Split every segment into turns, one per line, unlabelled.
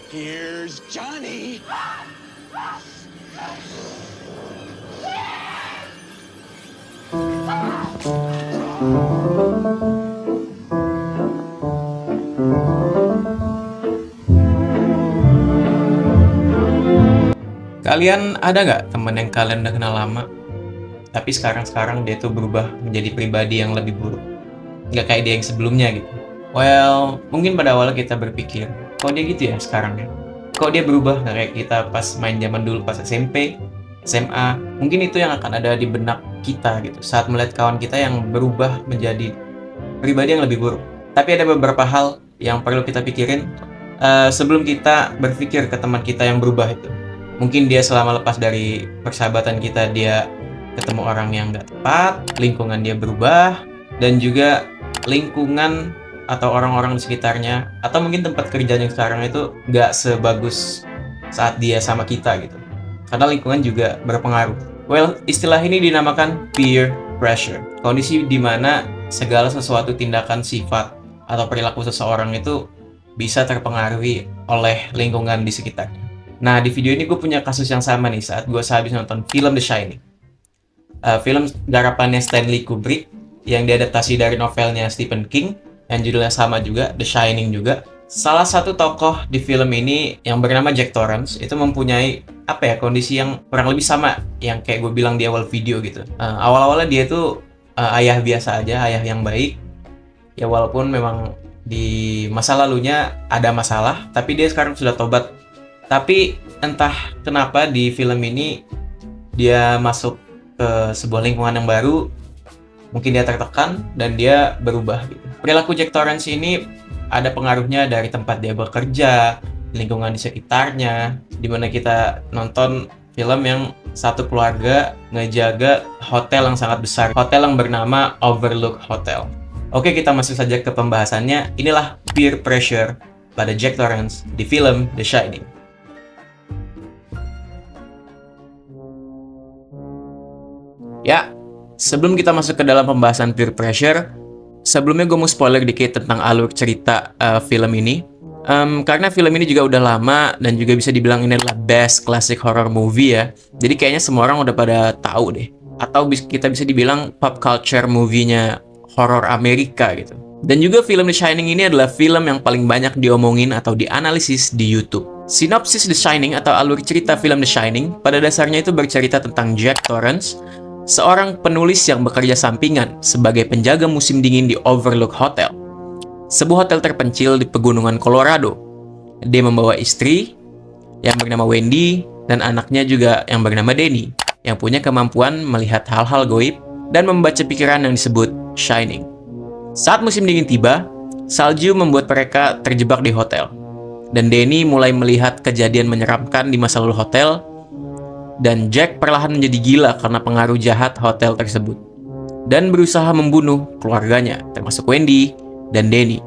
Here's Johnny.
Kalian ada nggak temen yang kalian udah kenal lama, tapi sekarang dia tuh berubah menjadi pribadi yang lebih buruk? Nggak kayak dia yang sebelumnya gitu. Well, mungkin pada awalnya kita berpikir, kok dia gitu ya sekarang ya? Kok dia berubah nggak kayak kita pas main zaman dulu pas SMP, SMA? Mungkin itu yang akan ada di benak kita gitu saat melihat kawan kita yang berubah menjadi pribadi yang lebih buruk. Tapi ada beberapa hal yang perlu kita pikirin sebelum kita berpikir ke teman kita yang berubah itu. Mungkin dia selama lepas dari persahabatan kita, dia ketemu orang yang nggak tepat, lingkungan dia berubah, dan juga lingkungan atau orang-orang di sekitarnya, atau mungkin tempat kerjanya sekarang itu nggak sebagus saat dia sama kita gitu. Karena lingkungan juga berpengaruh. Well, istilah ini dinamakan peer pressure. Kondisi di mana segala sesuatu tindakan, sifat, atau perilaku seseorang itu bisa terpengaruhi oleh lingkungan di sekitarnya. Nah, di video ini gue punya kasus yang sama nih saat gue sehabis nonton film The Shining. Film garapannya Stanley Kubrick yang diadaptasi dari novelnya Stephen King yang judulnya sama juga, The Shining juga. Salah satu tokoh di film ini yang bernama Jack Torrance itu mempunyai kondisi yang kurang lebih sama yang kayak gue bilang di awal video gitu. Awal-awalnya dia tuh ayah biasa aja, ayah yang baik. Ya walaupun memang di masa lalunya ada masalah, tapi dia sekarang sudah tobat. Tapi entah kenapa di film ini dia masuk ke sebuah lingkungan yang baru, mungkin dia tertekan dan dia berubah gitu. Perilaku Jack Torrance ini ada pengaruhnya dari tempat dia bekerja, lingkungan di sekitarnya, dimana kita nonton film yang satu keluarga ngejaga hotel yang sangat besar, hotel yang bernama Overlook Hotel. Oke, kita masuk saja ke pembahasannya. Inilah peer pressure pada Jack Torrance di film The Shining. Ya, sebelum kita masuk ke dalam pembahasan peer pressure, sebelumnya gue mau spoiler dikit tentang alur cerita film ini. Karena film ini juga udah lama dan juga bisa dibilang ini adalah best classic horror movie ya. Jadi kayaknya semua orang udah pada tahu deh. Atau kita bisa dibilang pop culture movie-nya horror Amerika gitu. Dan juga film The Shining ini adalah film yang paling banyak diomongin atau dianalisis di YouTube. Sinopsis The Shining atau alur cerita film The Shining pada dasarnya itu bercerita tentang Jack Torrance, seorang penulis yang bekerja sampingan sebagai penjaga musim dingin di Overlook Hotel, sebuah hotel terpencil di pegunungan Colorado. Dia membawa istri yang bernama Wendy dan anaknya juga yang bernama Danny, yang punya kemampuan melihat hal-hal goib dan membaca pikiran yang disebut Shining. Saat musim dingin tiba, salju membuat mereka terjebak di hotel, dan Danny mulai melihat kejadian menyeramkan di masa lalu hotel. Dan Jack perlahan menjadi gila karena pengaruh jahat hotel tersebut dan berusaha membunuh keluarganya, termasuk Wendy dan Danny.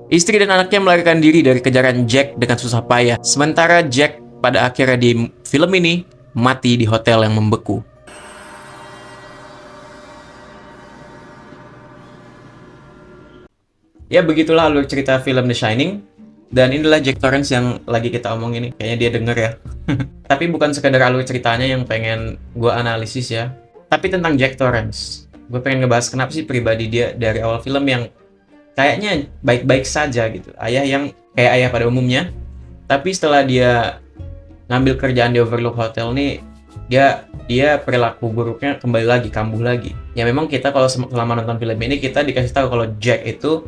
Istri dan anaknya melarikan diri dari kejaran Jack dengan susah payah, sementara Jack pada akhirnya di film ini mati di hotel yang membeku. Ya, begitulah alur cerita film The Shining. Dan inilah Jack Torrance yang lagi kita omongin nih. Kayaknya dia denger ya. Tapi bukan sekedar alur ceritanya yang pengen gue analisis ya. Tapi tentang Jack Torrance. Gue pengen ngebahas kenapa sih pribadi dia dari awal film yang kayaknya baik-baik saja gitu. Ayah yang kayak ayah pada umumnya. Tapi setelah dia ngambil kerjaan di Overlook Hotel nih, dia perilaku buruknya kembali lagi, kambuh lagi. Ya memang kita kalau selama nonton film ini kita dikasih tahu kalau Jack itu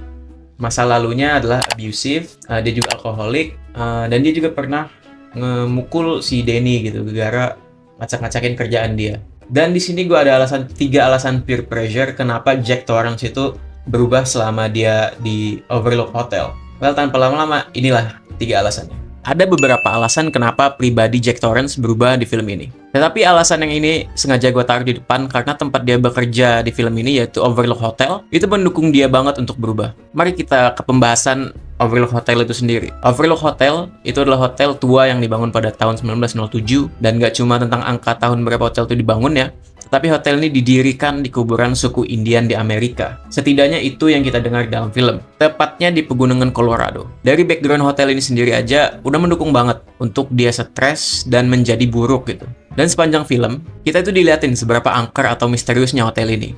masa lalunya adalah abusive, dia juga alkoholik, dan dia juga pernah ngemukul si Danny gitu gara-gara ngacak-ngacakin kerjaan dia. Dan di sini gue ada tiga alasan peer pressure kenapa Jack Torrance itu berubah selama dia di Overlook Hotel. Well, tanpa lama-lama, inilah tiga alasannya. Ada beberapa alasan kenapa pribadi Jack Torrance berubah di film ini. Tetapi alasan yang ini sengaja gue taruh di depan karena tempat dia bekerja di film ini yaitu Overlook Hotel itu mendukung dia banget untuk berubah. Mari kita ke pembahasan Overlook Hotel itu sendiri. Overlook Hotel itu adalah hotel tua yang dibangun pada tahun 1907 dan gak cuma tentang angka tahun berapa hotel itu dibangun ya, Tapi hotel ini didirikan di kuburan suku Indian di Amerika. Setidaknya itu yang kita dengar dalam film. Tepatnya di pegunungan Colorado. Dari background hotel ini sendiri aja udah mendukung banget untuk dia stres dan menjadi buruk gitu. Dan sepanjang film, kita itu diliatin seberapa angker atau misteriusnya hotel ini.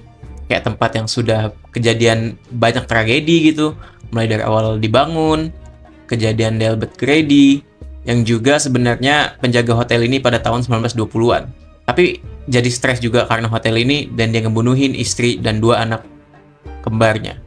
Kayak tempat yang sudah kejadian banyak tragedi gitu. Mulai dari awal dibangun, kejadian Delbert Grady, yang juga sebenarnya penjaga hotel ini pada tahun 1920-an. Tapi jadi stres juga karena hotel ini dan dia ngebunuhin istri dan 2 anak kembarnya.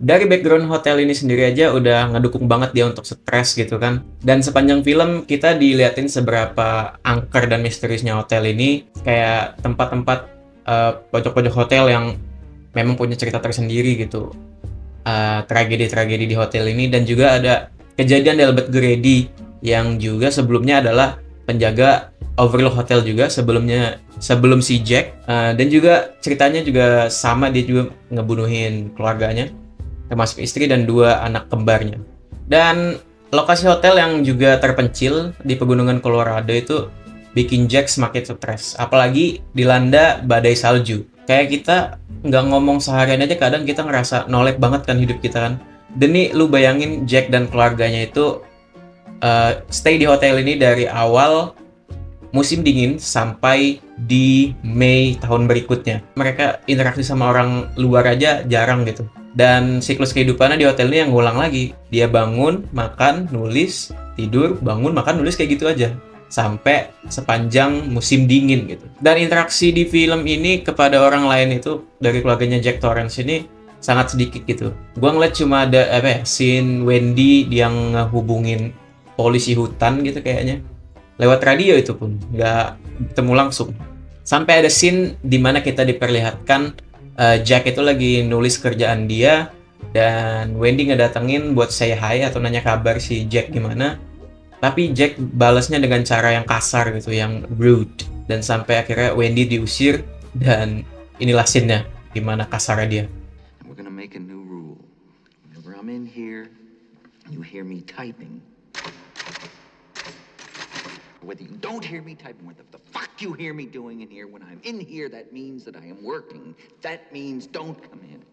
Dari background hotel ini sendiri aja udah ngedukung banget dia untuk stres gitu kan. Dan sepanjang film kita diliatin seberapa angker dan misteriusnya hotel ini, kayak tempat-tempat pojok-pojok hotel yang memang punya cerita tersendiri gitu. Tragedi-tragedi di hotel ini, dan juga ada kejadian Delbert Grady yang juga sebelumnya adalah penjaga Overlook Hotel juga sebelum si Jack. Dan juga ceritanya juga sama, dia juga ngebunuhin keluarganya, termasuk istri dan 2 anak kembarnya. Dan lokasi hotel yang juga terpencil di pegunungan Colorado itu bikin Jack semakin stres, apalagi dilanda badai salju. Kayak kita nggak ngomong seharian aja kadang kita ngerasa nolep banget kan hidup kita kan. Dan nih lu bayangin Jack dan keluarganya itu stay di hotel ini dari awal musim dingin sampai di Mei tahun berikutnya. Mereka interaksi sama orang luar aja jarang gitu. Dan siklus kehidupannya di hotel ini yang ngulang lagi. Dia bangun, makan, nulis, tidur, bangun, makan, nulis, kayak gitu aja. Sampai sepanjang musim dingin gitu. Dan interaksi di film ini kepada orang lain itu dari keluarganya Jack Torrance ini sangat sedikit gitu. Gua ngeliat cuma ada scene Wendy yang ngehubungin polisi hutan gitu kayaknya. Lewat radio itu pun, nggak ketemu langsung. Sampai ada scene di mana kita diperlihatkan Jack itu lagi nulis kerjaan dia dan Wendy ngedatengin buat say hi atau nanya kabar si Jack gimana. Tapi Jack balasnya dengan cara yang kasar gitu, yang rude. Dan sampai akhirnya Wendy diusir dan inilah scene-nya gimana kasarnya dia.
We're gonna make a new rule. Whenever I'm in here, you hear me typing. Whether you don't hear me typing, what the fuck you hear me doing in here, when I'm in here, that means that I am working. That means don't come in.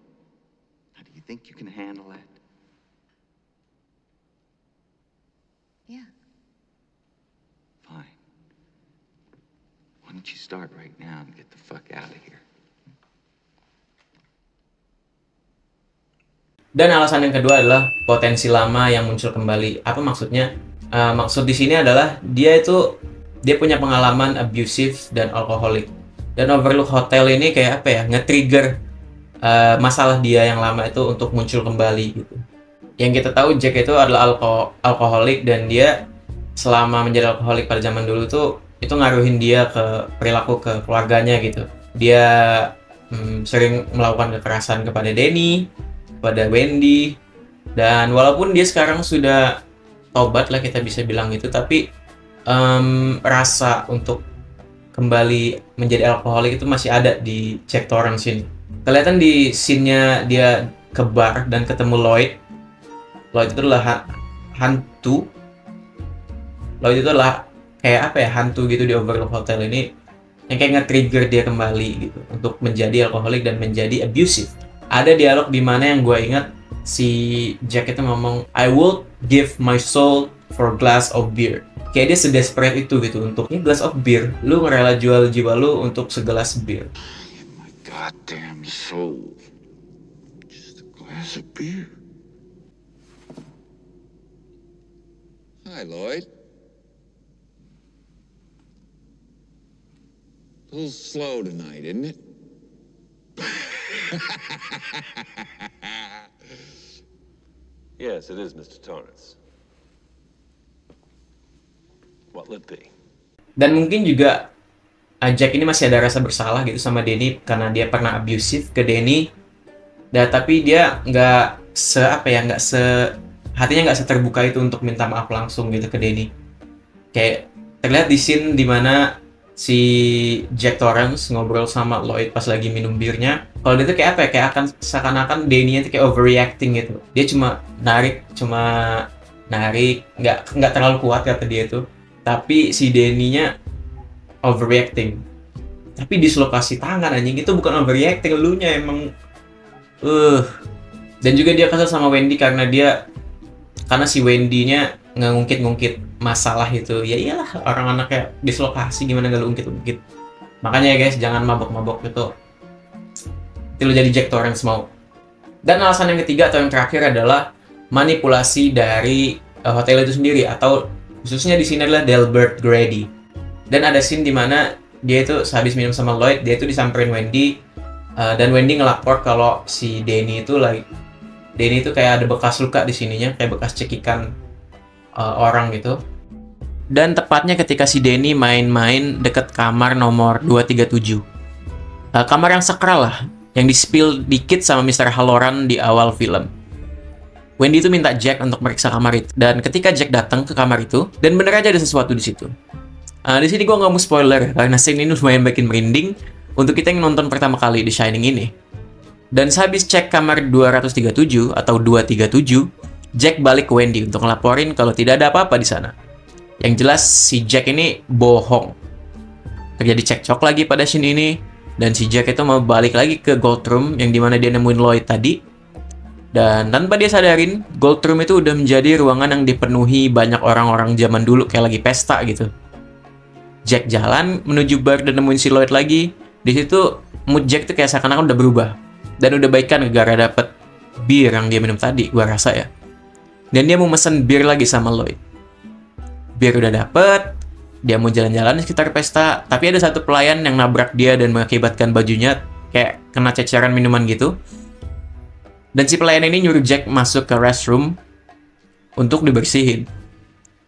Now, do you think you can handle that?
Yeah.
Fine. Why don't you start right now and get the fuck out of here?
Dan alasan yang kedua adalah potensi lama yang muncul kembali. Apa maksudnya? Maksud di sini adalah dia punya pengalaman abusive dan alkoholik. Dan Overlook Hotel ini kayak apa ya? Nge-trigger masalah dia yang lama itu untuk muncul kembali gitu. Yang kita tahu Jack itu adalah alkoholik, dan dia selama menjadi alkoholik pada zaman dulu tuh itu ngaruhin dia ke perilaku ke keluarganya gitu. Dia sering melakukan kekerasan kepada Danny, kepada Wendy, dan walaupun dia sekarang sudah tobat lah kita bisa bilang gitu, tapi rasa untuk kembali menjadi alkoholik itu masih ada di Jack Torrance ini. Kelihatan di scene-nya dia ke bar dan ketemu Lloyd. Lloyd itu adalah hantu. Lloyd itu adalah kayak apa ya, hantu gitu di Overlook Hotel ini yang kayak nge-trigger dia kembali gitu untuk menjadi alkoholik dan menjadi abusive. Ada dialog di mana yang gue ingat si Jack itu ngomong, I would give my soul for a glass of beer. Kayak dia sedesperate itu gitu untuk glass of beer. Lu ngerela jual jiwa lu untuk segelas bir.
My goddamn soul. Just a glass of beer. Hi, Lloyd. A little slow tonight, isn't it?
Yes, it is, Mr. Torrance. What'll it be?
Dan mungkin juga Jack ini masih ada rasa bersalah gitu sama Danny karena dia pernah abusive ke Danny, Tapi dia nggak hatinya nggak seterbuka itu untuk minta maaf langsung gitu ke Danny. Kayak terlihat di scene dimana si Jack Torrance ngobrol sama Lloyd pas lagi minum birnya. Kalau dia tuh kayak apa ya? Kayak akan seakan-akan Danny itu kayak overreacting gitu. Dia cuma narik, nggak terlalu kuat kata dia tuh. Tapi si Danny-nya overreacting. Tapi dislokasi tangan anjing, itu bukan overreacting, elunya emang Dan juga dia kesel sama Wendy karena si Wendy-nya ngungkit-ngungkit masalah itu. Ya iyalah, orang anaknya dislokasi gimana gak lu ungkit-ungkit. Makanya ya guys, jangan mabok-mabok gitu. Itu lo jadi Jack Torrance mau. Dan alasan yang ketiga atau yang terakhir adalah manipulasi dari hotel itu sendiri, atau khususnya di sini adalah Delbert Grady. Dan ada scene di mana dia itu sehabis minum sama Lloyd, dia itu disamperin Wendy, dan Wendy ngelapor kalau si Danny itu kayak ada bekas luka di sininya, kayak bekas cekikan orang gitu. Dan tepatnya ketika si Danny main-main deket kamar nomor 237. Kamar yang sakral lah, yang di-spill dikit sama Mr. Halloran di awal film. Wendy itu minta Jack untuk meriksa kamar itu. Dan ketika Jack datang ke kamar itu, dan bener aja ada sesuatu di situ. Di sini gue nggak mau spoiler karena scene ini lumayan bikin merinding untuk kita yang nonton pertama kali The Shining ini. Dan sehabis cek kamar 237 atau 237, Jack balik ke Wendy untuk ngelaporin kalau tidak ada apa-apa di sana. Yang jelas si Jack ini bohong. Terjadi cekcok lagi pada scene ini, dan si Jack itu mau balik lagi ke Gold Room yang dimana dia nemuin Lloyd tadi. Dan tanpa dia sadarin, Gold Room itu udah menjadi ruangan yang dipenuhi banyak orang-orang zaman dulu kayak lagi pesta gitu. Jack jalan menuju bar dan nemuin si Lloyd lagi. Di situ mood Jack tuh kayak seakan-akan udah berubah. Dan udah baikan gara-gara dapet bir yang dia minum tadi, gua rasa ya. Dan dia mau mesen bir lagi sama Lloyd. Bir udah dapet, dia mau jalan-jalan di sekitar pesta, tapi ada satu pelayan yang nabrak dia dan mengakibatkan bajunya kayak kena ceceran minuman gitu. Dan si pelayan ini nyuruh Jack masuk ke restroom untuk dibersihin.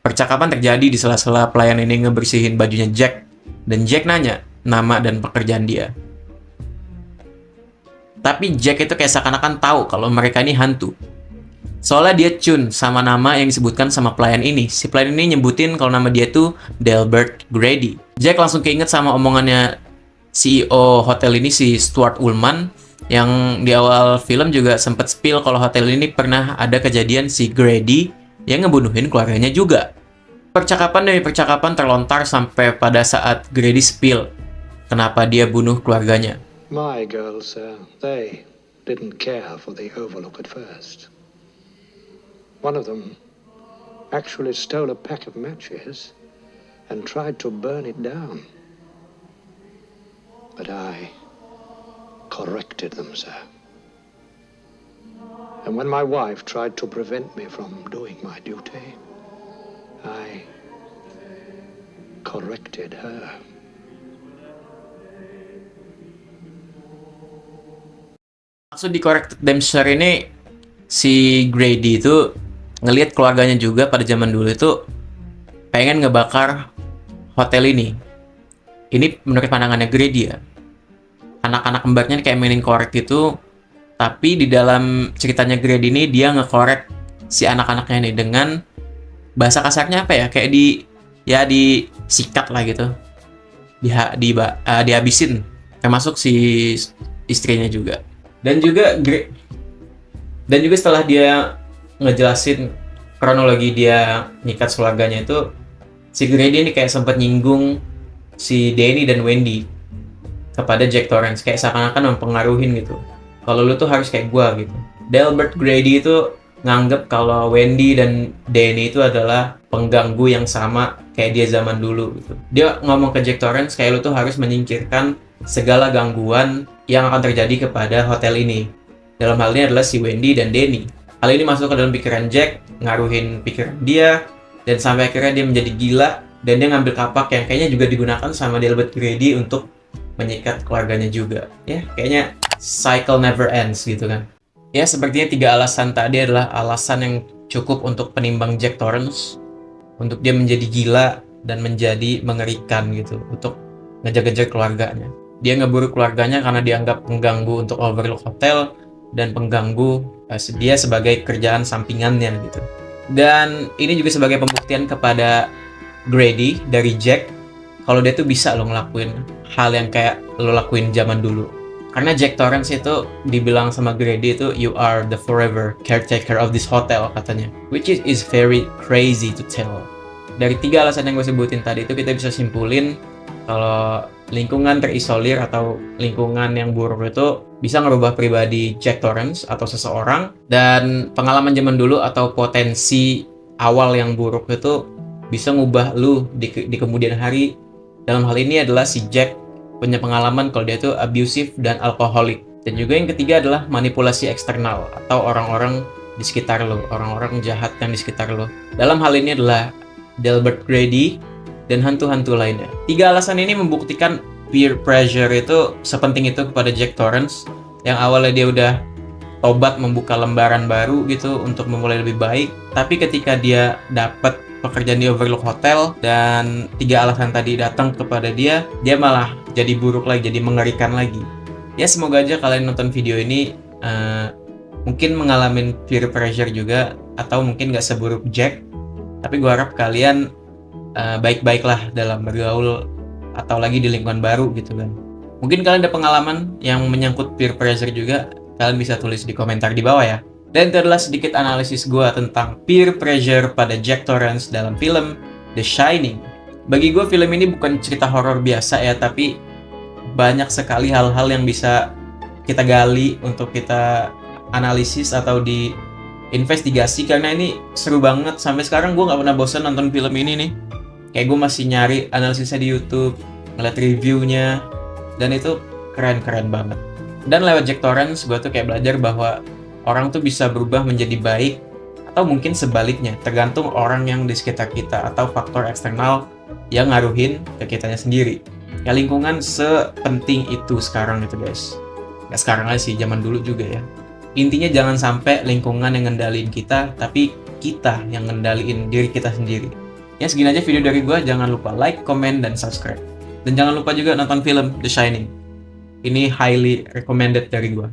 Percakapan terjadi di sela-sela pelayan ini ngebersihin bajunya Jack, dan Jack nanya nama dan pekerjaan dia. Tapi Jack itu kayak seakan-akan tahu kalau mereka ini hantu. Soalnya dia tune sama nama yang disebutkan sama pelayan ini. Si pelayan ini nyebutin kalau nama dia tuh Delbert Grady. Jack langsung keinget sama omongannya CEO hotel ini, si Stuart Ullman, yang di awal film juga sempat spill kalau hotel ini pernah ada kejadian si Grady yang ngebunuhin keluarganya juga. Percakapan demi percakapan terlontar sampai pada saat Grady spill kenapa dia bunuh keluarganya.
My girls, they didn't care for the Overlook at first. One of them actually stole a pack of matches and tried to burn it down. But I corrected them, sir. And when my wife tried to prevent me from doing my duty, I corrected her.
Maksud di corrected them sir ini, si Grady itu ngelihat keluarganya juga pada zaman dulu itu pengen ngebakar hotel ini. Ini menurut pandangannya Grady ya. Anak-anak kembarnya kayak mainin korek gitu, tapi di dalam ceritanya Grady ini dia ngekorek si anak-anaknya ini dengan bahasa kasarnya apa ya, kayak disikat lah gitu, dihabisin, termasuk si istrinya juga. Dan juga setelah dia ngejelasin kronologi dia nyikat keluarganya itu, si Grady ini kayak sempat nyinggung si Danny dan Wendy kepada Jack Torrance, kayak seakan-akan mempengaruhin gitu. Kalau lu tuh harus kayak gua gitu. Delbert Grady itu nganggep kalau Wendy dan Danny itu adalah pengganggu yang sama kayak dia zaman dulu gitu. Dia ngomong ke Jack Torrance kayak lu tuh harus menyingkirkan segala gangguan yang akan terjadi kepada hotel ini. Dalam hal ini adalah si Wendy dan Danny. Hal ini masuk ke dalam pikiran Jack, ngaruhin pikiran dia, dan sampai akhirnya dia menjadi gila, dan dia ngambil kapak yang kayaknya juga digunakan sama Delbert Grady untuk menyikat keluarganya juga. Ya, kayaknya cycle never ends gitu kan. Ya, sepertinya 3 alasan tadi adalah alasan yang cukup untuk penimbang Jack Torrance untuk dia menjadi gila dan menjadi mengerikan gitu, untuk ngejar-ngejar keluarganya. Dia ngeburu keluarganya karena dianggap mengganggu untuk Overlook Hotel, dan pengganggu dia sebagai kerjaan sampingannya gitu. Dan ini juga sebagai pembuktian kepada Grady dari Jack kalau dia tuh bisa lo ngelakuin hal yang kayak lo lakuin zaman dulu. Karena Jack Torrance itu dibilang sama Grady itu, you are the forever caretaker of this hotel katanya, which is very crazy to tell. Dari 3 alasan yang gue sebutin tadi itu kita bisa simpulin kalau lingkungan terisolir atau lingkungan yang buruk itu bisa ngerubah pribadi Jack Torrance atau seseorang, dan pengalaman zaman dulu atau potensi awal yang buruk itu bisa ngubah lu di kemudian hari. Dalam hal ini adalah si Jack punya pengalaman kalau dia itu abusive dan alkoholik. Dan juga yang ketiga adalah manipulasi eksternal atau orang-orang di sekitar lo, orang-orang jahat yang di sekitar lo. Dalam hal ini adalah Delbert Grady dan hantu-hantu lainnya. 3 alasan ini membuktikan peer pressure itu sepenting itu kepada Jack Torrance, yang awalnya dia udah tobat membuka lembaran baru gitu untuk memulai lebih baik, tapi ketika dia dapat pekerjaan di Overlook Hotel dan 3 alasan tadi datang kepada dia malah jadi buruk lagi, jadi mengerikan lagi. Ya semoga aja kalian nonton video ini mungkin mengalami peer pressure juga, atau mungkin gak seburuk Jack, tapi gue harap kalian baik-baiklah dalam bergaul atau lagi di lingkungan baru gitu kan. Mungkin kalian ada pengalaman yang menyangkut peer pressure juga, kalian bisa tulis di komentar di bawah ya. Dan itu adalah sedikit analisis gue tentang peer pressure pada Jack Torrance dalam film The Shining. Bagi gue film ini bukan cerita horor biasa ya, tapi banyak sekali hal-hal yang bisa kita gali untuk kita analisis atau diinvestigasi, karena ini seru banget. Sampai sekarang gue gak pernah bosan nonton film ini nih. Kayak gue masih nyari analisisnya di YouTube, ngeliat reviewnya, dan itu keren-keren banget. Dan lewat Jack Torrance gue tuh kayak belajar bahwa orang tuh bisa berubah menjadi baik, atau mungkin sebaliknya, tergantung orang yang di sekitar kita atau faktor eksternal yang ngaruhin ke kitanya sendiri. Ya lingkungan sepenting itu sekarang gitu guys. Gak sekarang aja sih, zaman dulu juga ya. Intinya jangan sampai lingkungan yang ngendaliin kita, tapi kita yang ngendaliin diri kita sendiri. Ya segini aja video dari gue, jangan lupa like, comment, dan subscribe. Dan jangan lupa juga nonton film The Shining. Ini highly recommended dari gue.